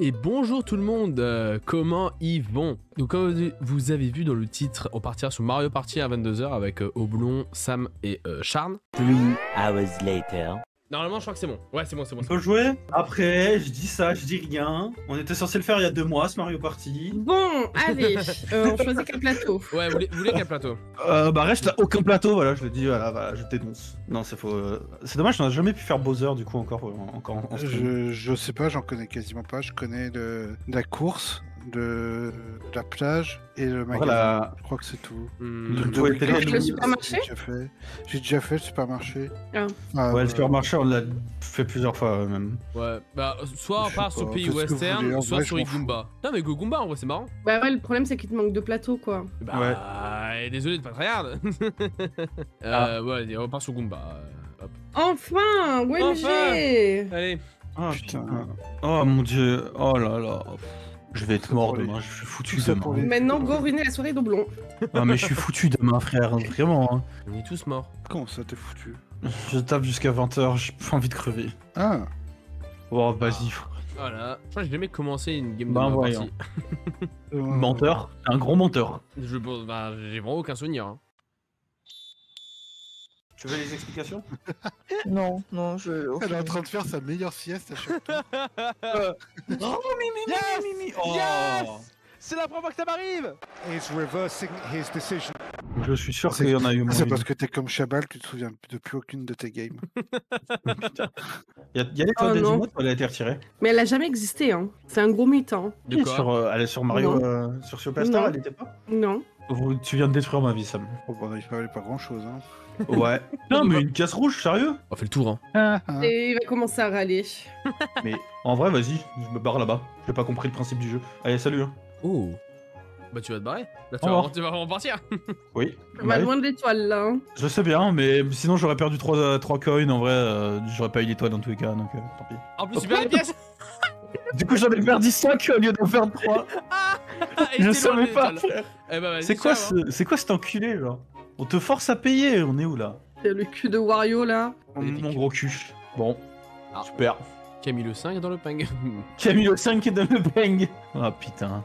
Et bonjour tout le monde, comment ils vont? Donc comme vous avez vu dans le titre, on partira sur Mario Party à 22h avec Oblong, Sam et Charn. 3 hours later. Normalement je crois que c'est bon. Ouais c'est bon. On peut jouer. Après, je dis ça, je dis rien. On était censé le faire il y a 2 mois, ce Mario Party. Bon, allez, on choisit quel plateau. Ouais, vous voulez quel plateau? Bah reste là, aucun plateau, voilà, je le dis, voilà, je dénonce. Non, c'est faux. C'est dommage, on n'a jamais pu faire Bowser du coup encore en stream. Je sais pas, j'en connais quasiment pas. Je connais la course, de la plage et le magasin. Voilà. Je crois que c'est tout. Le supermarché? J'ai déjà fait le supermarché. Ah. Ouais, le supermarché, on l'a fait plusieurs fois même. Ouais, bah soit on Je part sais sur pas, Pays faites ce que vous Western, voulez, en soit vrai, sur je m'en fous. Igumba. Non mais Gogumba en vrai c'est marrant. Bah ouais, le problème c'est qu'il te manque 2 plateaux quoi. Bah désolé de pas te regarder. Ouais, on part sur Goomba. Hop. Enfin, OMG. Allez. Oh Putain. Oh mon dieu, oh là là. Je vais être mort pour les- demain, je suis foutu tout ça demain. pour les- Maintenant, go ruiner la soirée d'Oblong. Ah mais je suis foutu demain frère, vraiment. Hein. On est tous morts. Comment ça t'es foutu? Je tape jusqu'à 20h, j'ai pas envie de crever. Ah, Oh vas-y. Voilà. Je crois que j'ai jamais commencé une game de Bah, Mario voyons. Party. Menteur, un gros menteur. Bah, j'ai vraiment aucun souvenir. Hein. Tu veux les explications? Non, je. Elle est en train de faire sa meilleure sieste à chaque fois. Oh mimi. Oh. C'est la première fois que ça m'arrive. Je suis sûr qu'il y en a eu moins. C'est parce que t'es comme Chabal, tu te souviens de plus aucune de tes games. Il y a l'étoile Oh, des non. emotes, elle a été retirée. Mais elle a jamais existé, hein. C'est un gros mythe, hein. De quoi? Elle est sur Mario, sur Superstar, Non. elle était pas? Non. Tu viens de détruire ma vie, Sam. Oh, bah, il fallait pas grand chose, hein. Ouais. Non, mais une casse rouge, sérieux? On fait le tour. Hein. Et il va commencer à râler. Mais en vrai, vas-y, je me barre là-bas. J'ai pas compris le principe du jeu. Allez, salut. Hein. Oh. Bah tu vas te barrer. Là revoir. tu vas vraiment partir. Oui. On va Ouais. loin de l'étoile, là. Hein. Je sais bien, mais sinon j'aurais perdu 3 coins. En vrai, j'aurais pas eu l'étoile dans tous les cas, donc tant pis. En plus tu perds les pièces. Du coup, j'en ai perdu 5 au lieu d'en faire 3. Et Je t'es loin savais de pas. l'étoile. Eh bah, vas-y, C'est quoi, ciao, hein. c'est quoi cet enculé là? On te force à payer, on est où là? C'est le cul de Wario, là. Mon gros cul. Bon, Ah. super. Camille le 5 dans le ping. Camille 5 est dans le bang. Ah putain,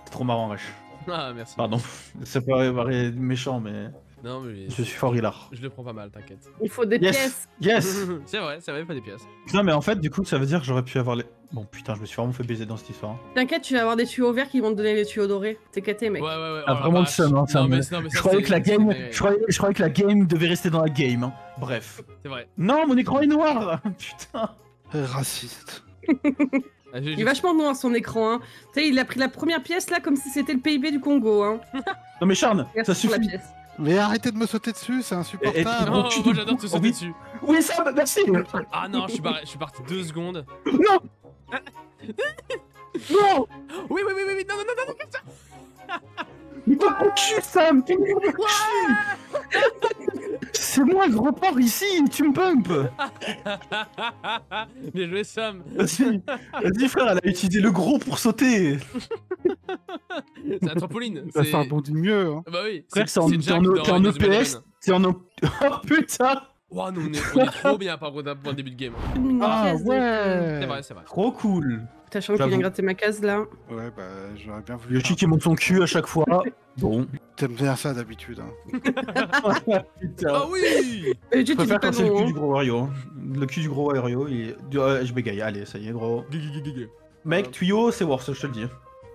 c'est trop marrant, wesh. Ah merci. Pardon, ça peut paraître méchant, mais Non mais je suis fort hilar. je le prends pas mal, t'inquiète. Il faut des pièces. Yes. C'est vrai, pas des pièces. Non mais en fait, du coup, ça veut dire que j'aurais pu avoir les... Bon putain, je me suis vraiment fait baiser dans cette histoire. T'inquiète, tu vas avoir des tuyaux verts qui vont te donner les tuyaux dorés. T'es caté, mec. Ouais. Ah, vraiment le seum, hein, ça Non, me- mais ça, Je croyais que la game, c'est- je croyais que la game devait rester dans la game. Hein. Bref. C'est vrai. Non, mon écran est noir. Putain. Raciste. Ah, Il est vachement noir son écran, hein. Tu sais, il a pris la première pièce là comme si c'était le PIB du Congo, hein. Non mais Charne, Merci ça pour la suffit. pièce. Mais arrêtez de me sauter dessus, c'est insupportable. Non, tu- moi j'adore te sauter oui. dessus. Oui, ça, merci. Ah non, je suis parti 2 secondes. Non. Non. Oui, non, comme ça. Mais ton gros cul, Sam. Ton gros cul. C'est moi le gros porc ici. Tu me pumpes. Bien joué, Sam. Vas-y frère, elle a utilisé le gros pour sauter. C'est la trampoline. Ça fait un bondi mieux, hein. Bah oui. Frère, c'est en Jack dans t'es en Windows EPS. Eleven. T'es en... Oh putain. Ouah, nous on est trop bien par contre pour le début de game. Une mini Ah pièce, ouais. C'est vrai. Trop cool. Sachant qu'il J'avoue. vient gratter ma case là. Ouais, bah, j'aurais bien voulu. Yoshi qui monte son cul à chaque fois. Bon. T'aimes bien ça d'habitude, hein. Putain. Ah oui. Tu Je dis préfère pas quand c'est le non, cul hein. du gros Wario. Hein. Le cul du gros Wario, il est... je bégaye, allez, ça y est, gros. Mec, tuyau, c'est worse, je te le dis.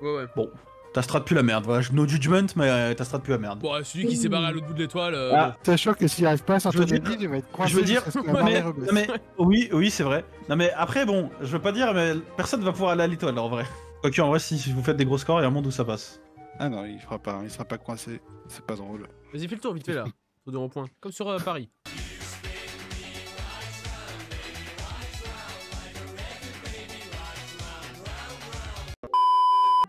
Ouais. Bon, t'as strat plus la merde, voilà, no judgment, mais t'as strat plus la merde. Bon, celui qui s'est barré à l'autre bout de l'étoile. Ah. Sachant que s'il arrive pas à Je veux sortir dire- des billes, il va être coincé. Je veux dire, jusqu'à ce que la marée mais, rebaisse. non, mais oui, c'est vrai. Non mais après, bon, je veux pas dire, mais personne va pouvoir aller à l'étoile en vrai. Ok, en vrai, si vous faites des gros scores, il y a un monde où ça passe. Ah non, il fera pas, il sera pas coincé. C'est pas drôle. Vas-y, fais le tour vite fait là. Au deux ronds-points. Comme sur Paris.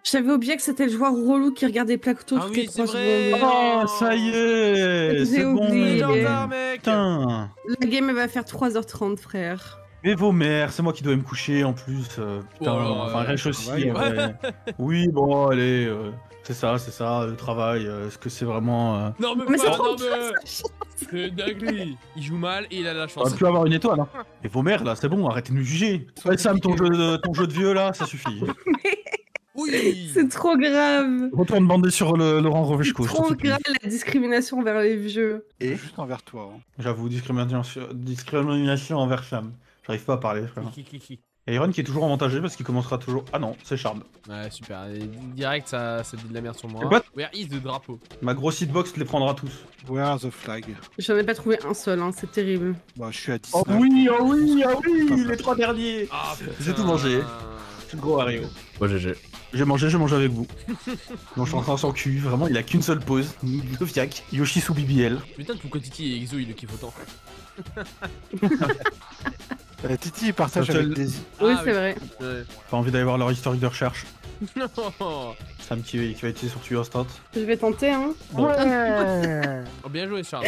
J'avais oublié que c'était le joueur relou qui regardait plateau Ah toutes oui, les c'est 3 vrai. secondes. Oh, ça y est, J'ai c'est bon. oublié. Gendarme, mec. Putain. La game elle va faire 3h30, frère. Mais vos mères, c'est moi qui dois me coucher en plus. Putain, Oh, alors, enfin, Rech aussi. ouais. Ouais. Oui, bon, allez, c'est ça, le travail. Est-ce que c'est vraiment. Non, mais Mais c'est pas, trop non, bien, mais. ça. C'est dingue. Il joue mal et il a la On chance. va plus avoir une étoile. Hein. Et vos mères là, c'est bon, arrêtez de nous juger. Ouais, Sam, ton jeu de vieux là, ça suffit. Oui. C'est trop grave. Retourne bander sur Laurent C'est Rovechko. je t'en trop supplie. grave la discrimination envers les vieux. Et juste envers toi. Hein. J'avoue, discrimination envers Sam. J'arrive pas à parler, frère. Et Iron qui est toujours avantagé parce qu'il commencera toujours. Ah non, c'est Charme. Ouais, super. Et direct, ça dit de la merde sur moi. C'est quoi Where is the drapeau? Ma grosse hitbox les prendra tous. Where are the flag? J'en ai pas trouvé un seul, hein, c'est terrible. Bah, je suis à 19. Oh oui, les 3 derniers. Ah, J'ai tout mangé. Je suis le gros Hario. Bon, GG. J'ai mangé avec vous. Non, je suis en train sans cul, vraiment, il a qu'une seule pause. Le fiac. Yoshi sous BBL. Putain, pourquoi Titi et Exo ils le kiffent autant? Titi, il partage Seul- avec Daisy. Oui, Ah, c'est vrai. Ouais. Pas envie d'aller voir leur historique de recherche. Non. Sam qui va utiliser sur tuyau instant. Je vais tenter, hein. Oh, bien joué, Charles.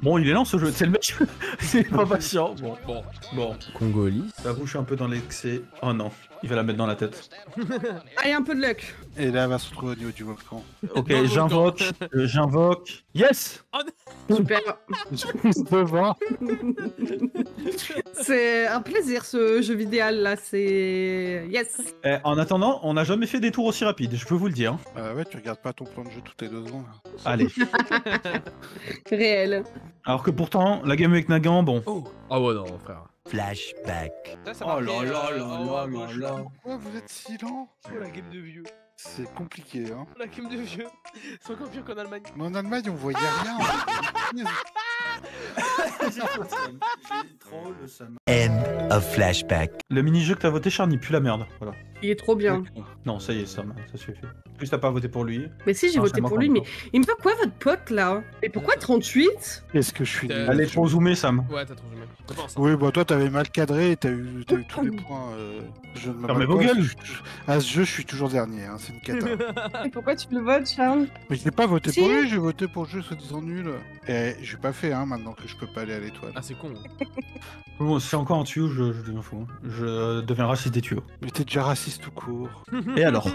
Bon, il est lent ce jeu, c'est le mec. C'est pas patient. Bon. Congolis. La bouche un peu dans l'excès. Oh non, il va la mettre dans la tête. Allez, un peu de luck. Et là, elle va se retrouver au niveau du volcan. Ok, Dans le j'invoque. Yes. Super. Je peux voir. C'est un plaisir ce jeu vidéo là, c'est. Yes! En attendant, on n'a jamais fait des tours aussi rapides, je peux vous le dire. Ouais, tu regardes pas ton plan de jeu toutes les 2 secondes. Allez. Réel. Alors que pourtant, la game avec Nagan, bon. Oh. Ah ouais, non, frère. Flashback. Oh là là là là là. Pourquoi vous êtes si lent? Oh la game de vieux. C'est compliqué, hein. La game de vieux. C'est encore pire qu'en Allemagne. Mais en Allemagne, on voyait rien. End of flashback. Le mini-jeu que t'as voté, Charles, il pue la merde. Voilà. Il est trop bien. Non, ça y est, ça suffit. En plus, t'as pas voté pour lui. Mais si, j'ai Non, voté c'est moi pour qui lui, en mais vote. il me fait quoi votre pote là? Et pourquoi 38? Qu'est-ce que je suis nul. Allez, trop zoomé, Sam. Ouais, t'as trop zoomé. C'est pour ça. Oui, bah toi, t'avais mal cadré et t'as eu tous les points. Je ne me Fermez bats vos pas, gueules. À ce jeu, je suis toujours dernier, hein, c'est une cata. Et pourquoi tu le votes, Charles? Mais je n'ai pas voté Si. pour lui, j'ai voté pour le jeu soi-disant nul. Et j'ai pas fait, hein, maintenant que je peux pas aller à l'étoile. Ah, c'est con. Bon, c'est encore un tuyau, je deviens fou. Je deviens raciste des tuyaux. Mais t'es déjà raciste tout court. Et alors?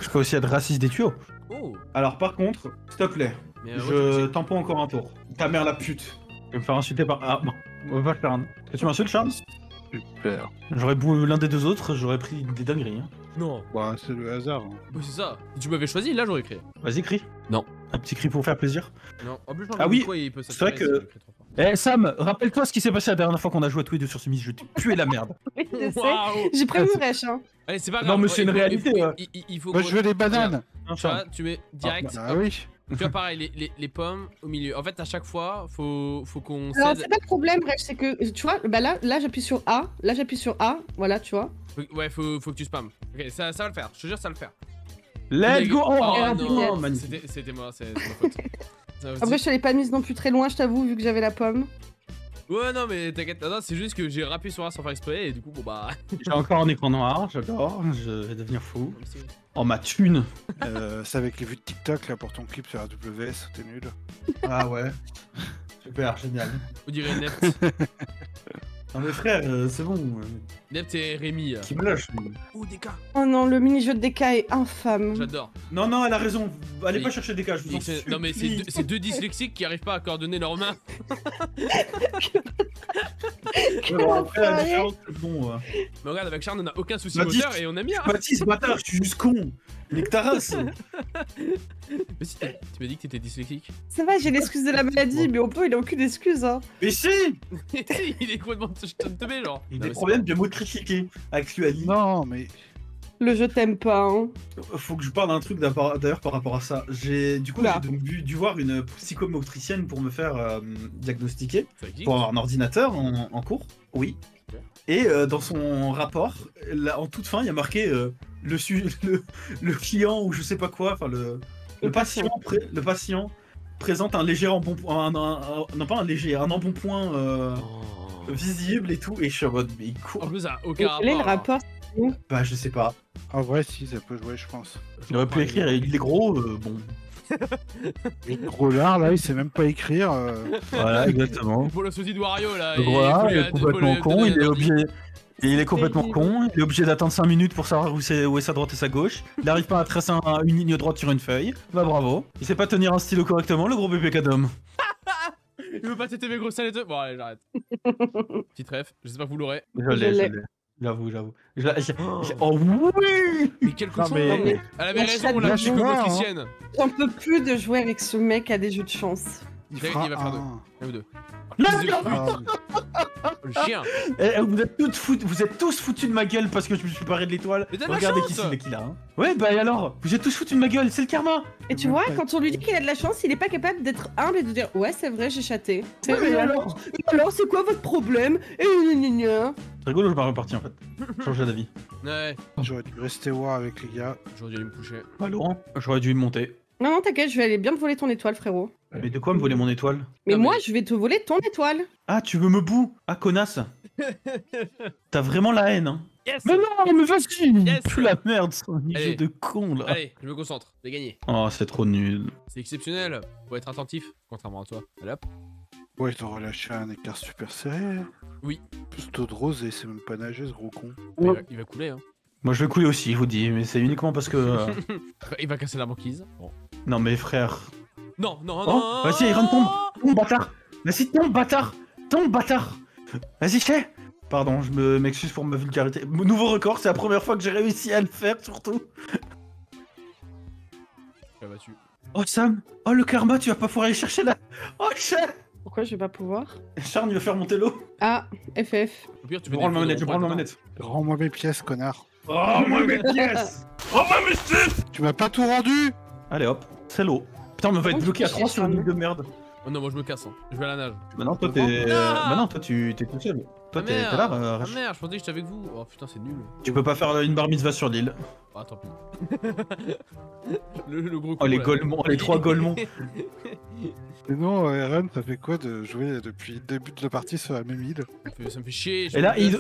Je peux aussi être raciste des tuyaux. Oh. Alors, par contre, s'il te plaît, Mais je tamponne encore un tour. Ta mère la pute. Je vais me faire insulter par. Ah, bon. On va le faire un. Est-ce que tu m'insultes, Charles? Super. J'aurais boué l'un des deux autres, j'aurais pris des dingueries. Hein. Non. Bah, c'est le hasard. Hein. Oui, c'est ça. Si tu m'avais choisi, là, j'aurais crié. Vas-y, crie. Non. Un petit cri pour faire plaisir. Non. En plus, Ah oui, il peut c'est vrai que- Eh Sam, rappelle-toi ce qui s'est passé la dernière fois qu'on a joué à tous les deux sur ce mini-jeu. Tu puais la merde. Oui, je sais. Waouh. J'ai prévu Rech, hein. Allez, c'est pas Non, grave. mais c'est une réalité, Il faut Bah, Moi, je veux les bananes. Hein, Tu vois, Charles tu mets direct. Ah oui. Tu vois, pareil, les pommes au milieu. En fait, à chaque fois, faut qu'on Alors, cède. c'est pas le problème, Rech, c'est que, tu vois, bah là j'appuie sur A, là j'appuie sur A, voilà, tu vois. Ouais, faut que tu spammes. Ok, ça va le faire. Je te jure, ça va le faire. Let's go! Oh, Oh, non, magnifique. c'était moi, c'est ma faute. Ça aussi. Après, je te l'ai pas mise non plus très loin, je t'avoue, vu que j'avais la pomme. Ouais, non, mais t'inquiète. Non, c'est juste que j'ai rappuyé sur A sans faire exprès et du coup, bon bah. J'ai encore un écran noir, j'adore, je vais devenir fou. Oh ma thune! C'est avec les vues de TikTok là pour ton clip sur AWS, t'es nul. Ah ouais. Super, génial. On dirait Nept. Non mais frère, c'est bon. Nept et Rémi. Qui me lâche lui. Oh, des cas. Oh non, le mini-jeu de DK est infâme. J'adore. Non, non, elle a raison. Allez Mais- pas chercher des cas, je vous en supplie. Non, mais c'est deux dyslexiques qui arrivent pas à coordonner leurs mains. Ouais, bon, après, la différence, c'est bon. Mais regarde, avec Charles, on a aucun souci Mathis, moteur et on a mis un. Baptiste, bâtard, je suis juste con. Nique ta race. Mais si, tu m'as dit que t'étais dyslexique. Ça va, j'ai l'excuse de la maladie, mais Oppo, il a aucune excuse, hein. Mais si! Il est complètement teubé, genre. Il y a Non, des mais problèmes de mots critiqués avec lui, Ali. Non, mais Le jeu t'aime pas, hein. Faut que je parle d'un truc d'ailleurs par rapport à ça. Du coup, Oula. j'ai donc dû voir une psychomotricienne pour me faire diagnostiquer, ça existe. pour avoir un ordinateur en cours. Oui. Ok. Et dans son rapport, là, en toute fin, il y a marqué le client ou je sais pas quoi, enfin le patient présente un léger embonpoint, non pas un léger, un embonpoint Oh. visible et tout. Et je suis en mode, mais il court. En plus, ça a Et aucun quel est le rapport? Bah, je sais pas. en vrai, si, ça peut jouer, je pense. Il aurait pu écrire, il est gros, bon. Et gros lard, là, il sait même pas écrire. Voilà, exactement. Pour le sosie de Wario, là. Voilà, il est complètement con, il est obligé. Et il est complètement débile. con, il est obligé d'attendre 5 minutes pour savoir où est sa droite et sa gauche. Il n'arrive pas à tracer une ligne droite sur une feuille. Bah bravo. Il sait pas tenir un stylo correctement, le gros bébé cadom. Il veut pas têter mes grosses salles et tout. Bon, allez, j'arrête. Petite ref, j'espère que vous l'aurez. Je l'ai. J'avoue. Oh oui. Mais quel Non, cochon mais- Elle avait On raison, chatte la de joie, hein. psychomotricienne. J'en peux plus de jouer avec ce mec à des jeux de chance. Il Il fera va faire deux. un. Un ou deux. Non, Fils de non, pute, le chien. Vous êtes tous foutus de ma gueule parce que je me suis paré de l'étoile. Mais t'as de la Regardez chance. qui c'est qu'il a. Hein. Ouais, bah et alors? Vous êtes tous foutus de ma gueule, c'est le karma. Et tu vois, quand on lui dit qu'il a de la chance, il est pas capable d'être humble et de dire ouais, c'est vrai, j'ai chaté. Ouais, mais alors? Alors, c'est quoi votre problème? Et gna. C'est rigolo, je m'en reparti en fait. Changer d'avis. Ouais, J'aurais dû rester voir avec les gars. j'aurais dû aller me coucher. Bah Laurent, j'aurais dû me monter. Non, non, t'inquiète, je vais aller bien te voler ton étoile, frérot. Mais de quoi me voler mon étoile? Mais Non, moi, mais- je vais te voler ton étoile. Ah, tu veux me boue? Ah, connasse. T'as vraiment la haine, hein? Yes. Mais non, mais vas-y! Yes. Plus la merde, c'est un Allez. jeu de con là. Allez, je me concentre. J'ai gagné. Oh, c'est trop nul. C'est exceptionnel. Faut être attentif, contrairement à toi. Allez hop. Ouais, ils t'ont relâché un écart super serré. Oui. Plus taux de rose et c'est même pas nager ce gros con. Il va couler, hein. Moi, je vais couler aussi, je vous dis, mais c'est uniquement parce que. Il va casser la banquise. Bon. Non, mais frère. Non, non, Oh, non. vas-y, Iron, tombe. Tombe, bâtard. Vas-y, tombe, bâtard. Tombe, bâtard. Vas-y, fais. Pardon, je m'excuse pour ma vulgarité. Nouveau record, c'est la première fois que j'ai réussi à le faire, surtout. Je l'ai battu. Oh, Sam. Oh, le karma, tu vas pas pouvoir aller chercher là. Oh, Charles. Pourquoi je vais pas pouvoir? Charles, il va faire monter l'eau. Ah, FF. Au pire, tu Je peux prends ma manette, je prends ma dedans. manette. Rends-moi mes pièces, connard. Oh, moi, mes pièces. Oh, moi, mes pièces. Tu m'as pas tout rendu. Allez, hop, c'est l'eau. Putain, on va être Comment bloqué à tu 3 sur une cherches, île de merde. Oh non, moi je me casse. Hein. Je vais à la nage. Maintenant, toi, Non. t'es. Non. Maintenant, toi, t'es tout seul. Toi, Ah, t'es merde. là, Ah Rach. merde, je pensais que j'étais avec vous. Oh putain, c'est nul. Tu peux pas faire une bar mitzvah sur l'île. Ah, tant pis. le gros coup. Oh, les là. Golemons, les 3 Golemons. Sinon, Eren, ça fait quoi de jouer depuis le début de la partie sur la même île? Ça me fait chier. Et là, il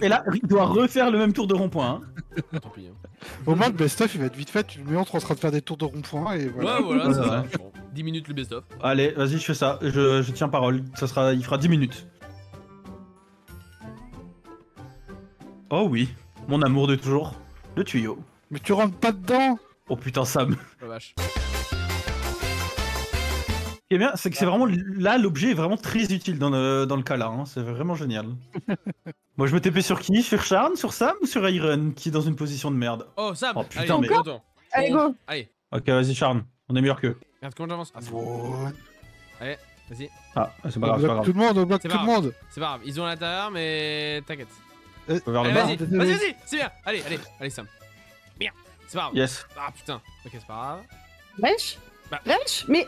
doit refaire le même tour de rond-point. Hein. Tant pis. Hein. Au moins, le best-of, il va être vite fait. Tu le montres en train de faire des tours de rond-point et voilà. Ouais, voilà, c'est Ouais, ça. ouais. Bon, 10 minutes le best-of. Allez, vas-y, je fais ça. Je tiens parole. Il fera 10 minutes. Oh oui, mon amour de toujours. Le tuyau. Mais tu rentres pas dedans. Oh putain, Sam. La vache. Ce qui est bien, c'est que c'est vraiment là, l'objet est vraiment très utile dans le cas là. Hein. C'est vraiment génial. Moi, je me TP sur qui? Sur Charn, sur Sam ou sur Iron qui est dans une position de merde? Oh, Sam. Oh, putain, allez, mais- content. Allez, go. Allez, Ok, vas-y, Charn. On est meilleur qu'eux. regarde comment j'avance. Ah, c'est bon. Bon. Vas-y. Ah, c'est On pas grave, c'est pas bloque grave. tout le monde, on bloque C'est tout pas le monde. C'est pas grave, ils ont à l'intérieur, mais t'inquiète. On peut vers le Allez, bas. vas-y, c'est bien. Allez, Sam. Bien. C'est pas grave. Yes. Ah putain. Ok, c'est pas grave. Wesh. Bah. Wesh. Mais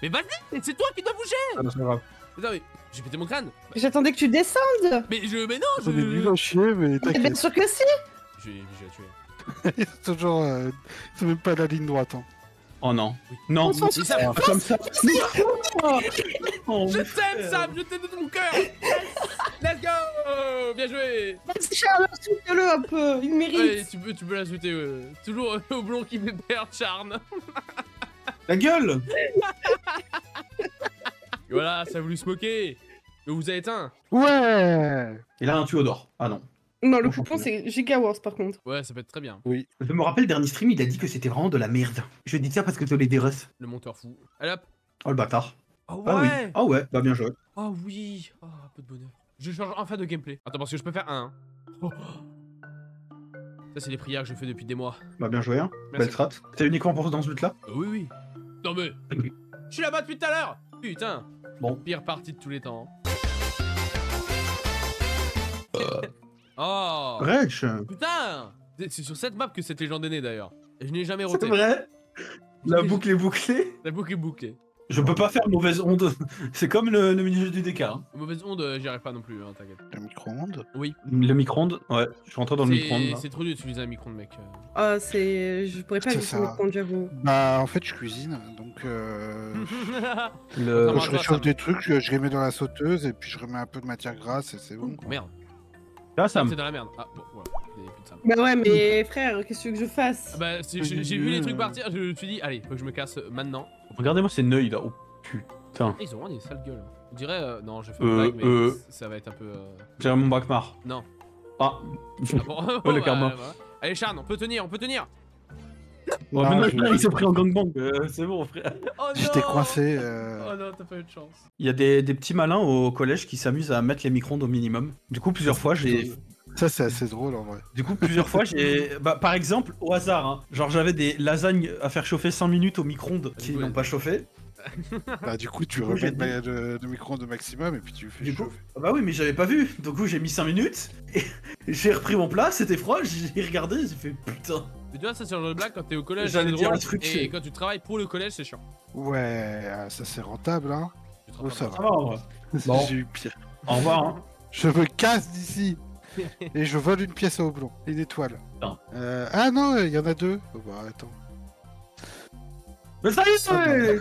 Mais vas-y, c'est toi qui dois bouger. Ah, c'est pas grave. Attends, mais j'ai pété mon crâne. j'attendais que tu descendes. Mais non, On est nul à chier, mais Mais bien t'inquiète. sûr que si. Je vais la tuer. C'est toujours. C'est même pas la ligne droite. Hein. Oh non. Non. On s'en fout. Mais Sam, Pas comme ça. Oh, je t'aime, Sam, je t'aime de tout mon cœur. Let's go. Bien joué. Vas-y, Charles, souffle-le un peu. Il mérite. Allez, tu peux la souhaiter. Toujours au blond qui fait perdre Charne. La gueule. Et voilà, ça a voulu se moquer. Mais vous avez éteint. Ouais. Il a un tuyau d'or. Ah non. Non, le On s'en coupon, fout. c'est Giga Wars par contre. Ouais, ça peut être très bien. Je me rappelle, le dernier stream, il a dit que c'était vraiment de la merde. Je dis ça parce que tu les DRS. Le monteur fou. Allez hop. Oh le bâtard. Oh Ah oui. ouais. Ah ouais, bah bien joué. Oh oui. Oh, un peu de bonheur. Je change enfin de gameplay. Attends, parce que je peux faire un. Oh. Ça, c'est les prières que je fais depuis des mois. Bah bien joué, hein. Merci. Belle strat. C'est uniquement pour dans ce but-là? Oui, oui. Non mais. Je suis là-bas depuis tout à l'heure. Putain. Bon. Pire partie de tous les temps. Oh. Rech. Putain. C'est sur cette map que cette légende est née d'ailleurs. Et je n'ai jamais C'est roté. vrai. La boucle est bouclée. La boucle est bouclée. Je peux pas faire mauvaise onde. C'est comme le mini-jeu du DK. Hein. Mauvaise onde, j'y arrive pas non plus, hein, t'inquiète. Le micro-ondes. Oui. Le micro-ondes. Ouais, je suis rentré dans le micro-ondes. là. C'est trop dur d'utiliser un micro-ondes, mec. Ah, c'est. Je pourrais pas C'est vivre ça. sans micro-ondes, j'avoue. Bah, en fait, je cuisine, donc Le... Non, je ça réchauffe va. des trucs, je les mets dans la sauteuse et puis je remets un peu de matière grasse et c'est bon. Quoi. Merde. Là, Sam, Sam. c'est dans la merde. Ah, bon, voilà. Il y avait plus de Sam. Bah ouais, mais frère, qu'est-ce que tu veux que je fasse? Ah bah, j'ai vu les trucs partir, je me suis dit, allez, faut que je me casse maintenant. Regardez-moi ces neuils là. Oh putain. Ah, ils ont vraiment des sales gueules. On dirait, non, je fais une blague, mais ça va être un peu. J'ai mon Brakmar. Non. Ah. Ah bon, Oh, le karma. voilà. Allez, Charne, on peut tenir, on peut tenir. Oh, Non, mais je- non, il s'est pris en gangbang, c'est bon, frère. Oh non. J'étais coincé. Oh non, t'as pas eu de chance. Il y a des petits malins au collège qui s'amusent à mettre les micro-ondes au minimum. Du coup, plusieurs fois, Ça, c'est assez drôle en vrai. Bah, par exemple, au hasard, hein, genre j'avais des lasagnes à faire chauffer 100 minutes au micro-ondes qui Ouais. n'ont pas chauffé. Bah, du coup, tu Du coup, j'ai remets le micro-ondes au maximum et puis tu fais Du coup, chauffer. bah oui, mais j'avais pas vu. Du coup, j'ai mis 5 minutes et j'ai repris mon plat, c'était froid, j'ai regardé, j'ai fait putain. Mais tu vois, ça c'est le genre de blague quand t'es au collège, J'allais c'est dire drôle. un truc, Et c'est- quand tu travailles pour le collège, c'est chiant. Ouais, ça c'est rentable, hein. Tu te Oh, rattrapes ça pas. Ça va. va, en vrai. Bon. J'ai eu pire. Au revoir. Hein. Je me casse d'ici et je vole une pièce à Oblong, une étoile. Non. Ah non, il y en a deux. Oh, bah attends. Mais ça y est, Ça ouais.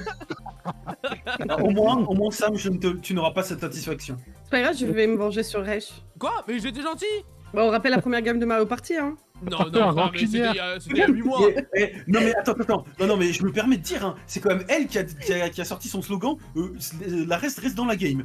au moins, Sam, tu n'auras pas cette satisfaction. C'est pas grave, je vais me venger sur Resh. Quoi? Mais j'étais gentil. Bon, on rappelle la première gamme de Mario Party, hein. Non, Un non, frère, mais rancunière. c'était il y a 8 mois. Non mais attends. Non mais je me permets de dire, hein, c'est quand même elle qui a sorti son slogan. La reste dans la game.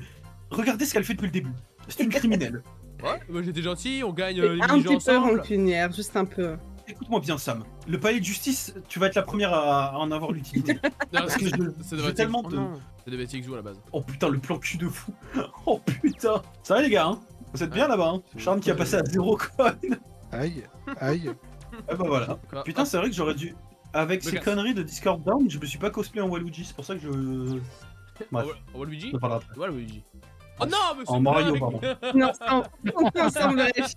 Regardez ce qu'elle fait depuis le début. C'est une criminelle. Ouais, moi j'étais gentil, on gagne les Un mini-jeux petit peu ensemble. rancunière, juste un peu. Écoute-moi bien, Sam. Le palais de justice, tu vas être la première à en avoir l'utilité. Non, Parce que ça devait j'ai être tellement Oh de- non, ça devait être Xou à la base. Oh putain, le plan cul de fou. Oh putain. Ça va les gars, hein. Vous êtes bien là-bas, hein. Charme qui a passé à 0 coin. Aïe, aïe. Ah bah voilà. Quoi? Putain, c'est vrai que j'aurais dû. Avec Me ces casse. conneries de Discord Down, je me suis pas cosplay en Waluigi, c'est pour ça que je. Bref, Oh, Luigi? on parlera après. Ouais, Luigi. Oh non, mais c'est En une Mario, blague. pardon. Non, ensemble, Resh.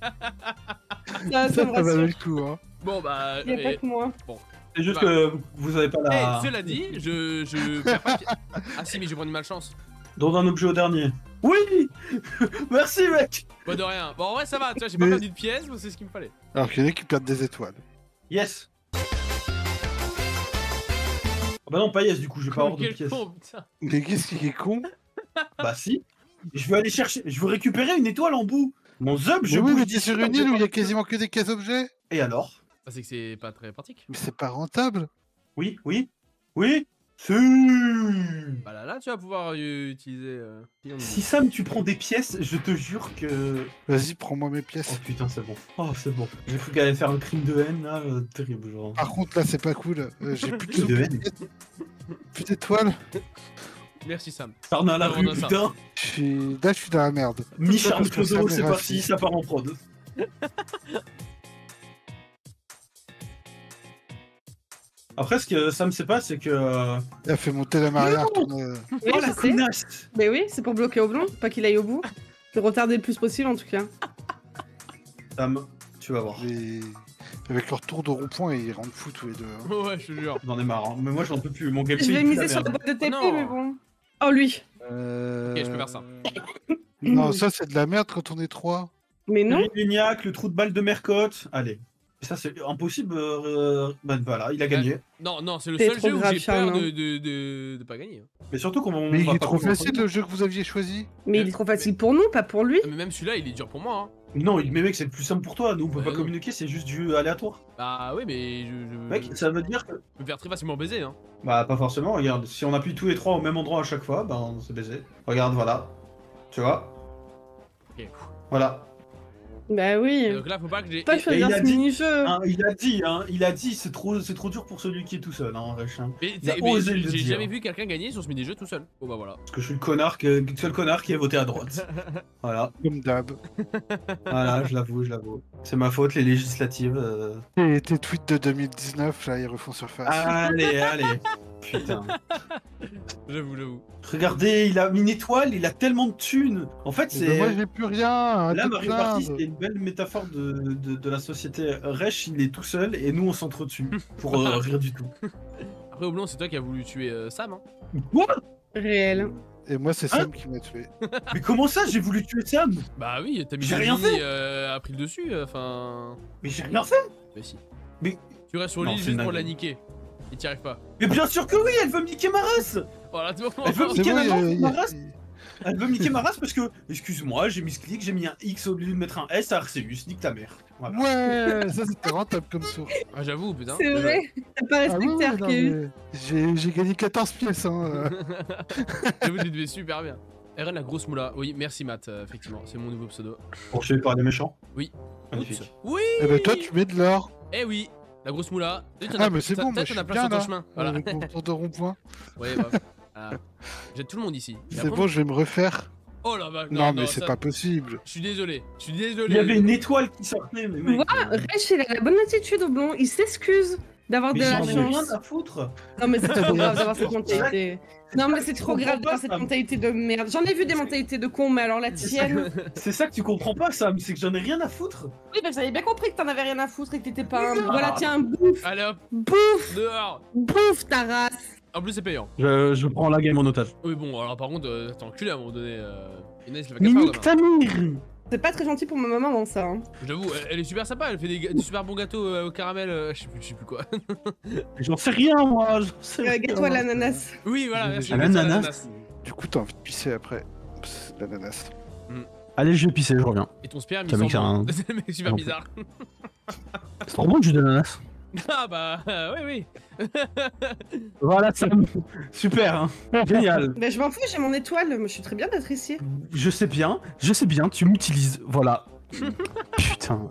Ça Ça me valait rassure. le coup, hein. Bon bah. Il y a pas que moi. C'est juste Bah. que vous avez pas Eh, la. cela dit, je perds pas. Ah si, mais j'ai pris une malchance. Dans un objet au dernier. Oui. Merci, mec. Pas de rien. Bon, en vrai, ça va, tu vois, j'ai pas Mais- perdu de pièces, mais c'est ce qu'il me fallait. Alors qu'il y en a qui perdent des étoiles. Yes. Ah bah non, pas yes, du coup, je vais pas avoir de Quel pièces. con, putain. Mais qu'est-ce qui est con? Bah si. Je vais aller chercher. Je veux récupérer une étoile en bout. Mon zub, je Mais oui, bouge mais t'es d'ici, sur une donc île où il y a j'ai pas- quasiment que des cases objets. Et alors? Ah, c'est que c'est pas très pratique. Mais c'est pas rentable. Oui. Si. Bah là, tu vas pouvoir utiliser. Si Sam, tu prends des pièces, je te jure que. Vas-y, prends-moi mes Oh pièces. putain, c'est bon. Oh, c'est bon. J'ai cru qu'elle allait faire un crime de haine là, terrible genre. Par contre, là, c'est pas cool. J'ai plus de Crime de haine. plus d'étoiles. Merci Sam. Sarne à la Non, rue, on a ça. putain. Là, je suis dans la merde. Mi-charme Parce que Clodo, Sam est c'est parti, raciste. ça part en prod. Après, ce que Sam sait pas, c'est que. Il a fait monter la marée, retourne. Oui, Oh la je sais. connasse. Mais oui, c'est pour bloquer Oblong, pas qu'il aille au bout. Le retarder le plus possible en tout cas. Sam, tu vas voir. Avec leur tour de rond-point, ils rendent fous tous les deux. hein. Ouais, je te jure. J'en ai marre. Hein. Mais moi, j'en peux plus. Mon gameplay. Je vais il pue miser la sur la merde. boîte de TP, non. mais bon. Oh lui. Ok, je peux faire ça. Non, ça, c'est de la merde quand on est trois. Mais non. Lignac, le trou de balle de Mercotte. Allez. Ça, c'est impossible. Ben voilà, il a gagné. Non, non, c'est le T'es seul trop jeu où grave, j'ai peur Charles, de pas gagner. hein. Mais surtout qu'on Mais il va est pas trop pouvoir- facile le jeu que vous aviez choisi. Mais il est trop facile pour nous, pas pour lui. Ah, mais même celui-là, il est dur pour moi. Hein. Non, mais mec, c'est le plus simple pour toi. Nous, on peut Ouais, pas non. communiquer, c'est juste du aléatoire. Bah oui, mais Mec, ça veut dire que. je peux me faire très facilement baiser. Hein. Bah, pas forcément. Regarde, si on appuie tous les trois au même endroit à chaque fois, ben c'est baisé. Regarde, voilà. Tu vois? Ok. Voilà. Bah oui. Et donc là, faut pas que j'ai. Pas et- choisir il a ce dit- mini-jeu. Hein, il a dit, c'est trop dur pour celui qui est tout seul, hein, Rech, hein. Mais, Il a mais osé le j'ai dire. jamais vu quelqu'un gagner sur ce mini-jeu tout seul. Oh bah voilà. Parce que je suis le seul connard qui a voté à droite. Voilà, Comme d'hab. voilà, je l'avoue. C'est ma faute, les législatives. Et tes tweets de 2019, là, ils refont surface. Allez. Putain. J'avoue. Regardez, il a une étoile, il a tellement de thunes. En fait, Mais moi, c'est. j'ai plus rien. Là, te Mario Party, plaindre. c'est une belle métaphore de la société. Rech, il est tout seul et nous, on s'entretue pour rire du tout. Après, Oblong, c'est toi qui as voulu tuer Sam. Hein. Quoi? Réel. Et moi, c'est Sam qui m'a tué. Mais comment ça, j'ai voulu tuer Sam? Bah oui, t'as mis J'ai rien Johnny, a pris le dessus. Enfin. Mais j'ai rien fait. Mais si. Mais- Tu restes sur Non, l'île c'est juste une pour la dinguerie. niquer. Et t'y arrives pas. Mais bien sûr que oui, elle veut me niquer ma race. Voilà, tu vois. Elle veut me C'est niquer bon, la il y a- race, il y ma a- race. Elle veut me niquer ma race parce que, excuse-moi, j'ai misclick, j'ai mis un X au lieu de mettre un S à Arceus, nique ta mère. Voilà. Ouais, ça c'était rentable comme tour. Ah, j'avoue, putain. C'est vrai. T'as pas Ah respecté ouais, non, Arceus. mais j'ai gagné 14 pièces. Hein. J'avoue, tu devais super bien. Eren, la grosse moula. Oui, merci Matt, effectivement. C'est mon nouveau pseudo. Poursuivi par des méchants. Oui. Magnifique. Oui. Eh ben toi, tu mets de l'or. Eh oui. La grosse moula. Ah, mais c'est bon, moi je T'as suis place sur bien ton là. chemin. Voilà. Avec mon tour de rond-point. Ouais, bah. Voilà. J'ai tout le monde ici. Et C'est après, bon, je vais me refaire. Oh là bah. Non, mais c'est ça- pas possible. Je suis désolé. Je suis Il désolé. y avait une étoile qui sortait, mais mec. Rech, il a la bonne attitude, Oblong. Il s'excuse d'avoir de Mais la j'en ai rien chance. à foutre. Non, mais c'est trop grave d'avoir cette mentalité. Non, mais c'est trop comprends grave pas, d'avoir cette Sam. mentalité de merde. J'en ai vu des mentalités de con, mais alors la tienne. C'est ça que tu comprends pas, Sam, c'est que j'en ai rien à foutre. Oui, bah j'avais bien compris que t'en avais rien à foutre et que t'étais pas un. Non. Voilà, tiens, bouffe, Allez hop, bouffe, dehors. bouffe ta race. En plus, c'est payant. Je prends la game en otage. Oui, bon, alors par contre, t'es enculé à un moment donné. Inès, il va Mais 4 heures nique demain. ta mère. C'est pas très gentil pour ma maman, ça. Hein. J'avoue, elle est super sympa, elle fait des super bons gâteaux au caramel, je sais plus quoi. J'en sais rien, moi. J'en sais rien. Gâteau à l'ananas. Oui, voilà, merci. À gâteau l'ananas. Du coup, t'as envie de pisser après. Psst, l'ananas. Allez, je vais pisser, je reviens. Et ton sperme, Ça il mec, sent c'est bon. un- C'est le mec super Non. bizarre. C'est trop bon le jus d'ananas. Ah bah, oui. Voilà, Sam. Super, hein. Génial. Bah, je m'en fous, j'ai mon étoile. Moi, je suis très bien d'être ici. Je sais bien, tu m'utilises. Voilà. Putain.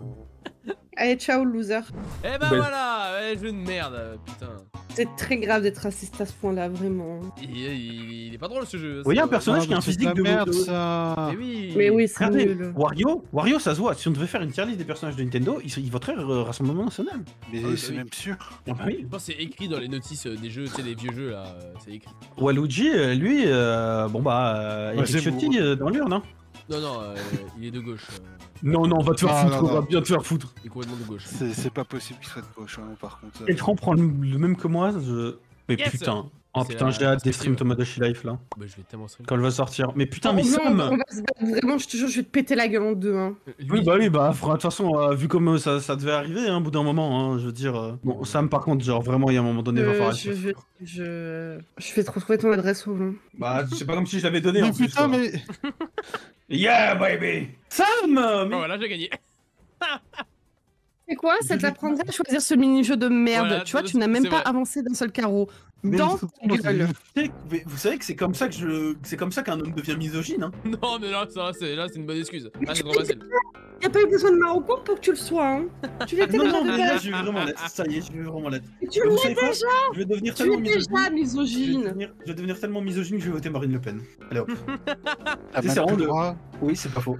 Allez, ciao, loser. Eh bah Ben- voilà, jeu de merde, putain. C'est très grave d'être raciste à ce point-là, vraiment. Il est pas drôle ce jeu. Vous voyez un personnage Ah, qui a un mais c'est physique la de merde, ça. Eh oui. Mais oui, c'est Regardez, nul. Wario, ça se voit. Si on devait faire une tier list des personnages de Nintendo, il voterait Rassemblement National. Mais Ah oui, c'est bah oui. même sûr. Ah bah oui. Je pense que c'est écrit dans les notices des jeux, tu sais, les vieux jeux là, c'est écrit. Waluigi, lui, bon bah, Ouais, Eric c'est Ciotti dans l'urne, hein. Non, il est de gauche. Non, on va te faire Ah, foutre, non, on va non. bien te faire foutre. Il est complètement de gauche. C'est pas possible qu'il soit de gauche, hein, par contre. Eltran prend le même que moi, Mais Yes. putain. Oh C'est putain, la j'ai hâte des streams perspective. Tomodachi Life là. Bah je vais tellement stream. Quand elle va sortir. Mais putain, Oh, mais non, Sam on va se battre, vraiment, je te jure, je vais te péter la gueule en deux. Hein. Oui, bah, de toute façon, vu comme ça devait arriver, hein, au bout d'un moment, hein, je veux dire. Bon, Sam, par contre, genre, vraiment, il y a un moment donné, il va falloir. Je vais te retrouver ton adresse au long. Bah, c'est pas comme si je l'avais donné Mais en plus. putain, quoi. mais. Yeah, baby! Sam! Oh mais- voilà, j'ai gagné. C'est quoi? Ça t'apprendrait à choisir ce mini-jeu de merde. Voilà, tu vois, tu n'as même c'est pas vrai. avancé d'un seul carreau. Mais Dans c'est- ta gueule. Mais vous savez que c'est comme ça c'est comme ça qu'un homme devient misogyne, hein? Non mais là, c'est une bonne excuse. Là c'est trop facile. Y a pas eu besoin de Marocco pour que tu le sois. Hein. Tu l'étais Non, déjà non, de mais là, base. je vais vraiment l'être. Ça y est, je vais vraiment l'être. Tu Vous l'es savez quoi déjà. Je vais devenir Tu tellement es misogyne. déjà Je vais misogyne. devenir tellement misogyne que je vais voter Marine Le Pen. Allez hop. T'as C'est même vraiment plus le le- droit. Oui, c'est pas faux.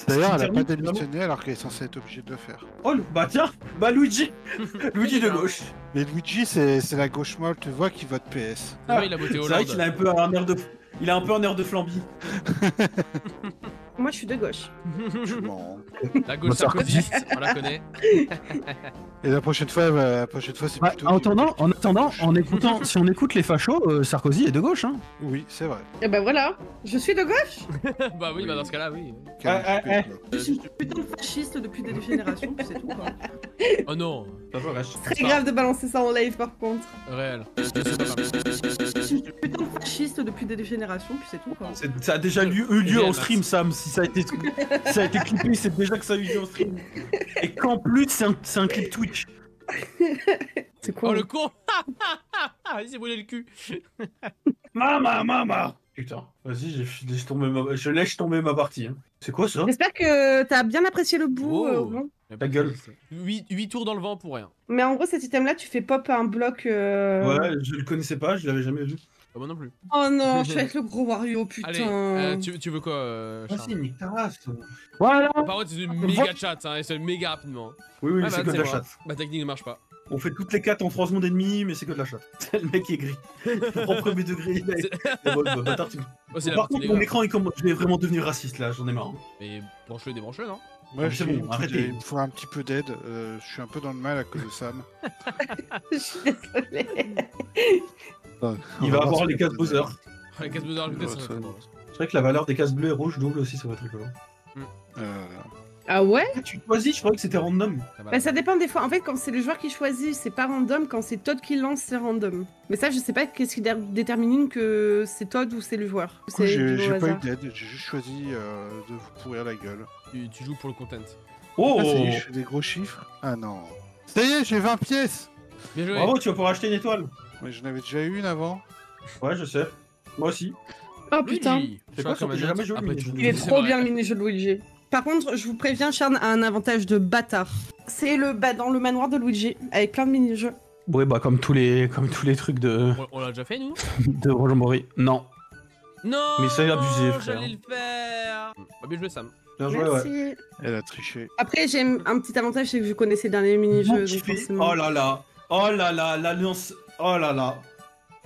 D'ailleurs, elle a termine pas vraiment- démissionné alors qu'elle est censée être obligée de le faire. Oh, bah tiens, bah Luigi Luigi de gauche. Mais Luigi, c'est la gauche molle, tu vois, qui vote PS. C'est vrai, il a voté C'est vrai qu'il a Hollande. un peu un air de... Il a un peu un air de flambi. Moi, je suis de gauche. Je m'en- La gauche sarkozyste, on la connaît. Et la prochaine fois, c'est Ouais, plutôt. en attendant, si on écoute les fachos, Sarkozy est de gauche, hein. Oui, c'est vrai. Et ben voilà, je suis de gauche. Bah oui, bah dans ce cas-là, oui. Je suis une putain de fasciste depuis des générations, puis c'est tout. Quoi. Oh non, Très grave de balancer ça en live par contre. réel. Je suis une putain de fasciste depuis des générations, puis c'est tout. Quoi. Ça a déjà eu lieu en stream, Sam. Si ça a été clippé, c'est déjà que ça a eu lieu en stream. Et qu'en plus, c'est un clip Twitch. C'est quoi Oh le con. Il s'est brûlé le cul. Mama Putain, vas-y, je laisse tomber ma partie. Hein. C'est quoi ça? J'espère que t'as bien apprécié le bout. Oh. Bon. Ta gueule. 8 tours dans le vent pour rien. Mais en gros, cet item-là, tu fais pop un bloc. Ouais, je le connaissais pas, je l'avais jamais vu. Ah moi non plus. Oh non, je suis avec le gros Wario, putain. Allez, tu veux quoi, Charles? Vas-y, nique ta race. Voilà. Par contre, c'est une méga chat, hein, et c'est méga rapidement. Oui, oui, Ah, c'est bah, que de c'est la moi. chatte. Ma technique ne marche pas. On fait toutes les 4 en 3 secondes et demie, mais c'est que de la chatte. C'est le mec qui est gris. Au premier degré, il est... bâtard, tu- Oh, c'est la Par partie contre, des mon gars. écran, je vais vraiment devenir raciste là, j'en ai marre. Mais branche-le, débranche-le, non? Moi, c'est bon, arrêtez. il me faut un petit peu d'aide. Je suis un peu dans le mal à cause de Sam. Je suis désolée. Il va avoir les 4 buzzers. Les casse besoin rajouter, ça Ouais, serait ça- trop drôle. C'est vrai que la valeur des cases bleues et rouges double aussi, ça va être rigolo. Ah ouais? Ah, tu choisis, je croyais que c'était random. Bah ça dépend des fois. En fait, quand c'est le joueur qui choisit, c'est pas random. Quand c'est Todd qui lance, c'est random. Mais ça, je sais pas qu'est-ce qui détermine que c'est Todd ou c'est le joueur. Du coup, C'est j'ai du au pas eu hasard. d'aide, j'ai juste choisi de vous pourrir la gueule. Tu joues pour le content. Oh, Ah, ça y est, je fais des gros chiffres. Ah non. Ça y est, j'ai 20 pièces. Bien joué. bravo, tu vas pouvoir acheter une étoile. Mais j'en avais déjà eu une avant. Ouais, je sais. Moi aussi. Oh putain. Oui, C'est choix quoi, comme j'ai un jamais autre. joué au Après, mini-jeu. tu- Il est c'est trop vrai. bien le mini-jeu de Luigi. Par contre, je vous préviens, Charn a un avantage de bâtard. C'est dans le manoir de Luigi, avec plein de mini-jeux. Oui, bah comme tous les trucs de On l'a déjà fait, nous? de Roger Mori. Non. Non! Mais ça, il a abusé, frère. J'allais le faire! Bah, bien joué, Sam. Bien joué, ouais. Merci. Elle a triché. Après, j'ai un petit avantage, c'est que je connaissais dans les mini-jeux, donc forcément. Oh là là, l'alliance. Oh là là.